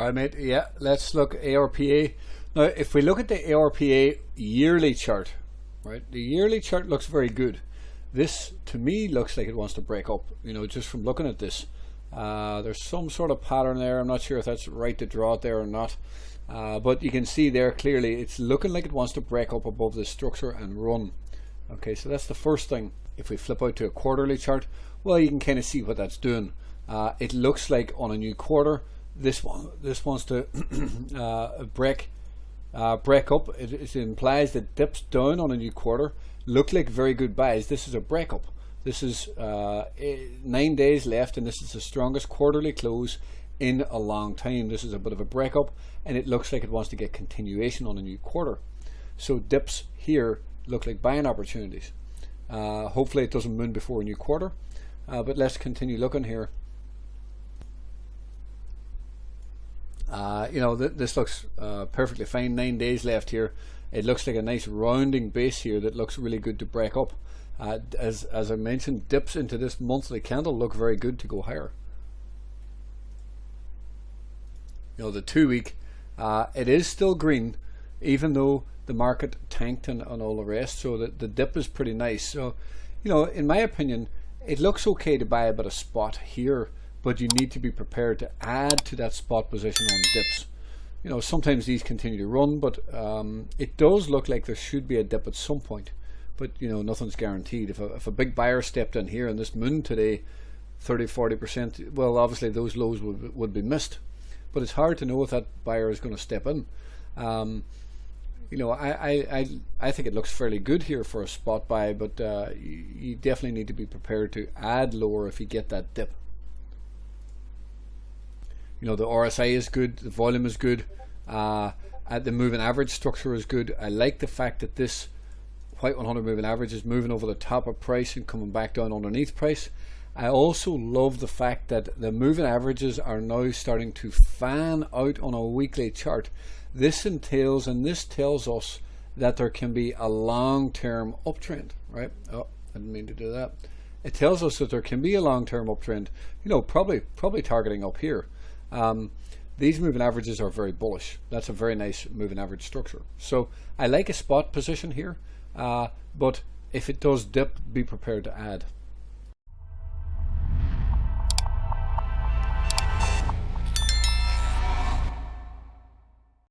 Alright mate, yeah, let's look ARPA. Now if we look at the ARPA yearly chart, right, the yearly chart looks very good. This to me looks like it wants to break up, you know, just from looking at this. There's some sort of pattern there. I'm not sure if that's right to draw it there or not, but you can see there clearly it's looking like it wants to break up above this structure and run. Okay, so that's the first thing. If we flip out to a quarterly chart, well, you can kind of see what that's doing. It looks like on a new quarter this wants to break up. It implies that dips down on a new quarter look like very good buys. This is a breakup. This is 9 days left, and this is the strongest quarterly close in a long time. This is a bit of a breakup, and it looks like it wants to get continuation on a new quarter. So dips here look like buying opportunities. Hopefully it doesn't moon before a new quarter, but let's continue looking here. You know, this looks perfectly fine. 9 days left here. It looks like a nice rounding base here that looks really good to break up. As I mentioned, dips into this monthly candle look very good to go higher. You know, the 2 week, it is still green, even though the market tanked and all the rest. So the dip is pretty nice. So, you know, in my opinion, it looks okay to buy a bit of spot here, but you need to be prepared to add to that spot position on dips. You know, sometimes these continue to run, but it does look like there should be a dip at some point. But you know, nothing's guaranteed. If a big buyer stepped in here and this moon today 30-40%, well, obviously those lows would be missed. But it's hard to know if that buyer is going to step in. You know, I think it looks fairly good here for a spot buy, but you definitely need to be prepared to add lower if you get that dip. You know, the RSI is good, the volume is good, the moving average structure is good. I like the fact that this white 100 moving average is moving over the top of price and coming back down underneath price. I also love the fact that the moving averages are now starting to fan out on a weekly chart. This entails, and this tells us that there can be a long-term uptrend, right? Oh, I didn't mean to do that. It tells us that there can be a long-term uptrend, you know, probably targeting up here. These moving averages are very bullish. That's a very nice moving average structure. So I like a spot position here, but if it does dip, be prepared to add.